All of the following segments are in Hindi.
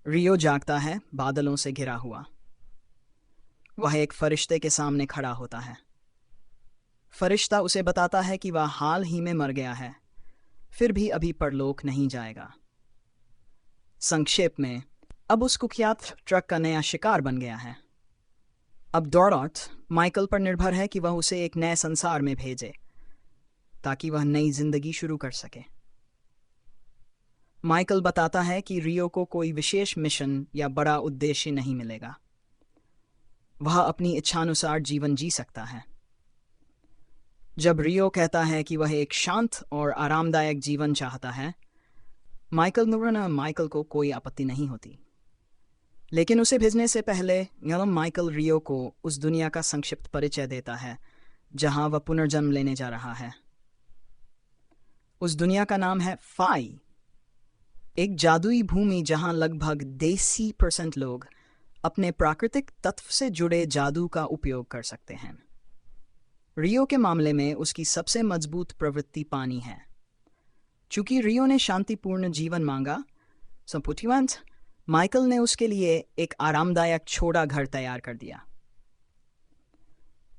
रियो जागता है बादलों से घिरा हुआ। वह एक फरिश्ते के सामने खड़ा होता है। फरिश्ता उसे बताता है कि वह हाल ही में मर गया है, फिर भी अभी परलोक नहीं जाएगा। संक्षेप में, अब उस कुख्यात ट्रक का नया शिकार बन गया है। अब डॉरॉट माइकल पर निर्भर है कि वह उसे एक नए संसार में भेजे ताकि वह नई जिंदगी शुरू कर सके। माइकल बताता है कि रियो को कोई विशेष मिशन या बड़ा उद्देश्य नहीं मिलेगा। वह अपनी इच्छानुसार जीवन जी सकता है। जब रियो कहता है कि वह एक शांत और आरामदायक जीवन चाहता है, माइकल को कोई आपत्ति नहीं होती। लेकिन उसे भेजने से पहले माइकल रियो को उस दुनिया का संक्षिप्त परिचय देता है जहां वह पुनर्जन्म लेने जा रहा है। उस दुनिया का नाम है फाई, एक जादुई भूमि जहां लगभग 80% लोग अपने प्राकृतिक तत्व से जुड़े जादू का उपयोग कर सकते हैं। रियो के मामले में उसकी सबसे मजबूत प्रवृत्ति पानी है। चूंकि रियो ने शांतिपूर्ण जीवन मांगा, संपुटिवंत माइकल ने उसके लिए एक आरामदायक छोटा घर तैयार कर दिया।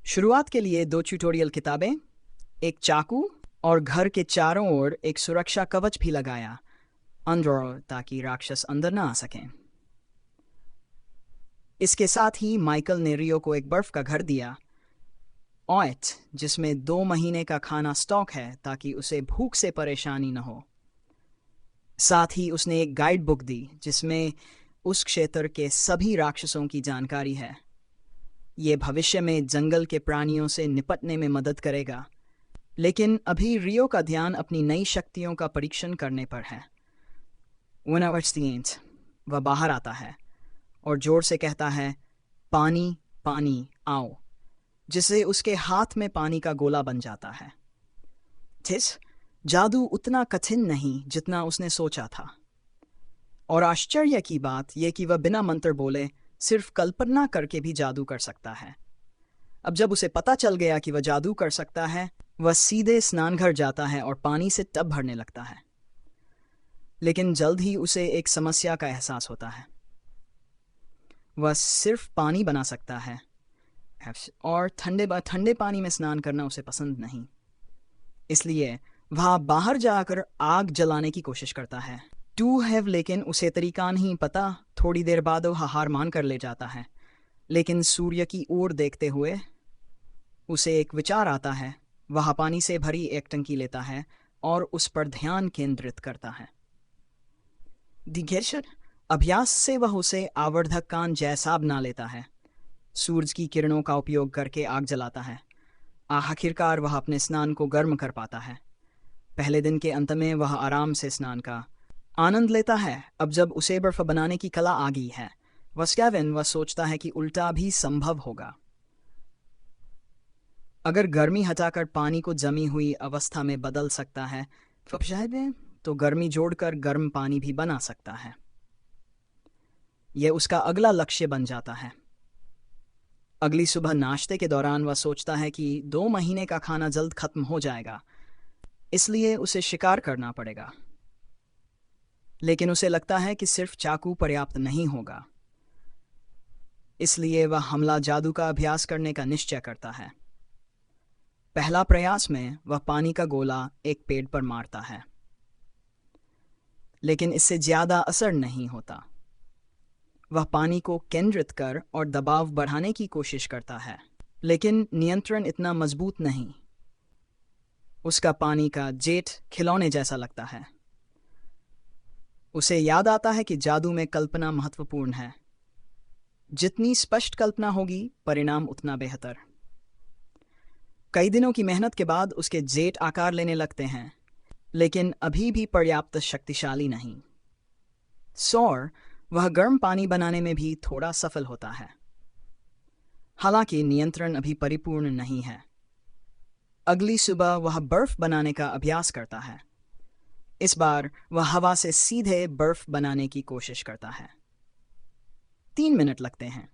शुरुआत के लिए 2 ट्यूटोरियल किताबें, एक चाकू और घर के चारों ओर एक सुरक्षा कवच भी लगाया अंदर, ताकि राक्षस अंदर न आ सकें। इसके साथ ही माइकल ने रियो को एक बर्फ का घर दिया, ऑयट, जिसमें 2 महीने का खाना स्टॉक है ताकि उसे भूख से परेशानी न हो। साथ ही उसने एक गाइड बुक दी जिसमें उस क्षेत्र के सभी राक्षसों की जानकारी है। ये भविष्य में जंगल के प्राणियों से निपटने में मदद करेगा। लेकिन अभी रियो का ध्यान अपनी नई शक्तियों का परीक्षण करने पर है। वह बाहर आता है और जोर से कहता है, पानी पानी आओ, जिससे उसके हाथ में पानी का गोला बन जाता है। जादू उतना कठिन नहीं जितना उसने सोचा था। और आश्चर्य की बात यह कि वह बिना मंत्र बोले सिर्फ कल्पना करके भी जादू कर सकता है। अब जब उसे पता चल गया कि वह जादू कर सकता है, वह सीधे स्नानघर जाता है और पानी से टब भरने लगता है। लेकिन जल्द ही उसे एक समस्या का एहसास होता है। वह सिर्फ पानी बना सकता है और ठंडे पानी में स्नान करना उसे पसंद नहीं। इसलिए वह बाहर जाकर आग जलाने की कोशिश करता है। लेकिन उसे तरीका नहीं पता। थोड़ी देर बाद वह हार मान कर ले जाता है। लेकिन सूर्य की ओर देखते हुए उसे एक विचार आता है। वह पानी से भरी एक टंकी लेता है और उस पर ध्यान केंद्रित करता है। अभ्यास से वह उसे आवर्धक कान जैसा बना लेता है। सूरज की किरणों का उपयोग करके आग जलाता है। आखिरकार वह अपने स्नान को गर्म कर पाता है। पहले दिन के अंत में वह आराम से स्नान का आनंद लेता है। अब जब उसे बर्फ बनाने की कला आ गई है, वह सोचता है कि उल्टा भी संभव होगा। अगर गर्मी हटाकर पानी को जमी हुई अवस्था में बदल सकता है, तो गर्मी जोड़कर गर्म पानी भी बना सकता है। यह उसका अगला लक्ष्य बन जाता है। अगली सुबह नाश्ते के दौरान वह सोचता है कि 2 महीने का खाना जल्द खत्म हो जाएगा, इसलिए उसे शिकार करना पड़ेगा। लेकिन उसे लगता है कि सिर्फ चाकू पर्याप्त नहीं होगा, इसलिए वह हमला जादू का अभ्यास करने का निश्चय करता है। पहला प्रयास में वह पानी का गोला एक पेड़ पर मारता है, लेकिन इससे ज्यादा असर नहीं होता। वह पानी को केंद्रित कर और दबाव बढ़ाने की कोशिश करता है, लेकिन नियंत्रण इतना मजबूत नहीं। उसका पानी का जेट खिलौने जैसा लगता है। उसे याद आता है कि जादू में कल्पना महत्वपूर्ण है। जितनी स्पष्ट कल्पना होगी, परिणाम उतना बेहतर। कई दिनों की मेहनत के बाद उसके जेट आकार लेने लगते हैं, लेकिन अभी भी पर्याप्त शक्तिशाली नहीं। वह गर्म पानी बनाने में भी थोड़ा सफल होता है, हालांकि नियंत्रण अभी परिपूर्ण नहीं है। अगली सुबह वह बर्फ बनाने का अभ्यास करता है। इस बार वह हवा से सीधे बर्फ बनाने की कोशिश करता है। 3 मिनट लगते हैं,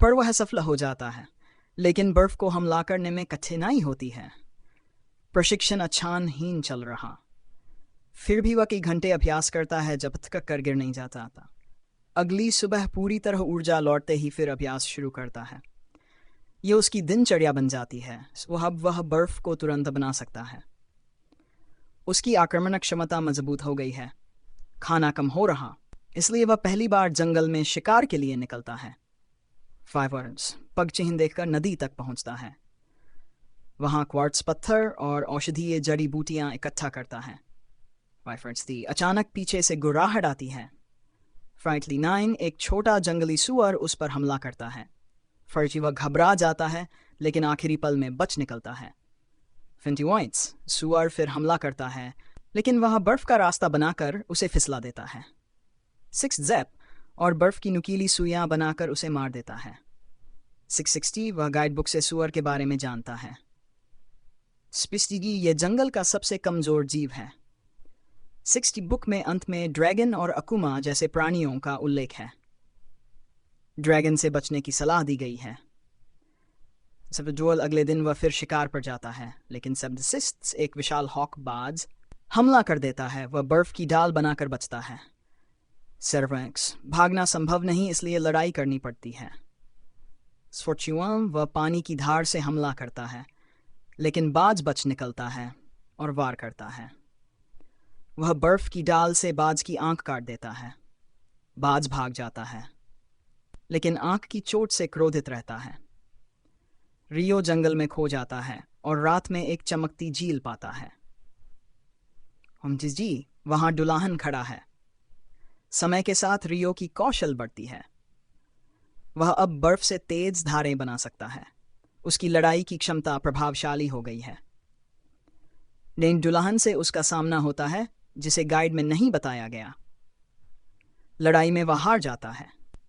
पर वह सफल हो जाता है। लेकिन बर्फ को हमला करने में कठिनाई होती है। प्रशिक्षण अच्छाहीन चल रहा। फिर भी वह कई घंटे अभ्यास करता है जब तक कर गिर नहीं जाता था। अगली सुबह पूरी तरह ऊर्जा लौटते ही फिर अभ्यास शुरू करता है। ये उसकी दिनचर्या बन जाती है। वह बर्फ को तुरंत बना सकता है। उसकी आक्रमण क्षमता मजबूत हो गई है। खाना कम हो रहा, इसलिए वह पहली बार जंगल में शिकार के लिए निकलता है। 5 वर्ड्स पग चिन्ह देखकर नदी तक पहुंचता है। वहां क्वार्ट्स पत्थर और औषधीय जड़ी बूटियां इकट्ठा करता है। 5 वर्ड्स अचानक पीछे से गुर्राहट आती है। फ्राइटली 9 एक छोटा जंगली सुअर उस पर हमला करता है। फर्जी वह घबरा जाता है, लेकिन आखिरी पल में बच निकलता है। 20 पॉइंट्स सुअर फिर हमला करता है, लेकिन वह बर्फ का रास्ता बनाकर उसे फिसला देता है। 6 जैप और बर्फ की नुकीली सुइयां बनाकर उसे मार देता है। 660 वह गाइड बुक से सुअर के बारे में जानता है। स्पिस्टिगी ये जंगल का सबसे कमजोर जीव है। 60 बुक में अंत में ड्रैगन और अकुमा जैसे प्राणियों का उल्लेख है। ड्रैगन से बचने की सलाह दी गई है। अगले दिन वह फिर शिकार पर जाता है, लेकिन सबसिस्ट एक विशाल हॉक बाज हमला कर देता है। वह बर्फ की डाल बनाकर बचता है। सर्वेंक्स भागना संभव नहीं, इसलिए लड़ाई करनी पड़ती है। स्फोर्चुआम वह पानी की धार से हमला करता है, लेकिन बाज बच निकलता है और वार करता है। वह बर्फ की डाल से बाज की आंख काट देता है। बाज भाग जाता है, लेकिन आंख की चोट से क्रोधित रहता है। रियो जंगल में खो जाता है और रात में एक चमकती झील पाता है। जी वहां दुल्हन खड़ा है। समय के साथ रियो की कौशल बढ़ती है। वह अब बर्फ से तेज धारें बना सकता है। उसकी लड़ाई की क्षमता प्रभावशाली हो गई है। लेकिन दुल्हन से उसका सामना होता है, जिसे गाइड में नहीं बताया गया। लड़ाई में वह हार जाता है,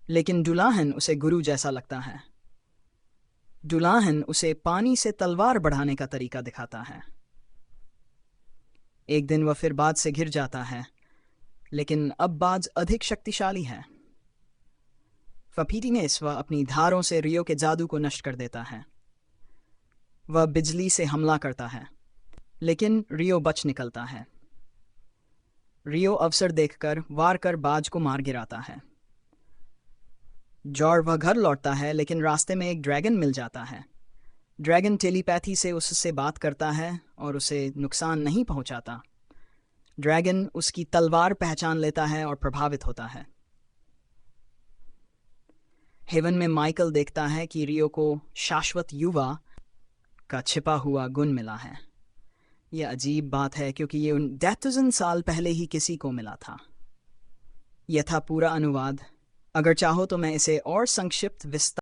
लेकिन दुल्हन उसे गुरु जैसा लगता है। दुल्हन उसे पानी से तलवार बढ़ाने का तरीका दिखाता है। एक दिन वह फिर बाज से घिर जाता है, लेकिन अब बाज अधिक शक्तिशाली है। फपीटिनेस वह अपनी धारों से रियो के जादू को नष्ट कर देता है। वह बिजली से हमला करता है, लेकिन रियो बच निकलता है। रियो अवसर देखकर वार कर बाज को मार गिराता है। जॉर वह घर लौटता है, लेकिन रास्ते में एक ड्रैगन मिल जाता है। ड्रैगन टेलीपैथी से उससे बात करता है और उसे नुकसान नहीं पहुंचाता। ड्रैगन उसकी तलवार पहचान लेता है और प्रभावित होता है। हेवन में माइकल देखता है कि रियो को शाश्वत युवा का छिपा हुआ गुण मिला है। यह अजीब बात है, क्योंकि ये 10,000 साल पहले ही किसी को मिला था। यह था पूरा अनुवाद। अगर चाहो तो मैं इसे और संक्षिप्त विस्तार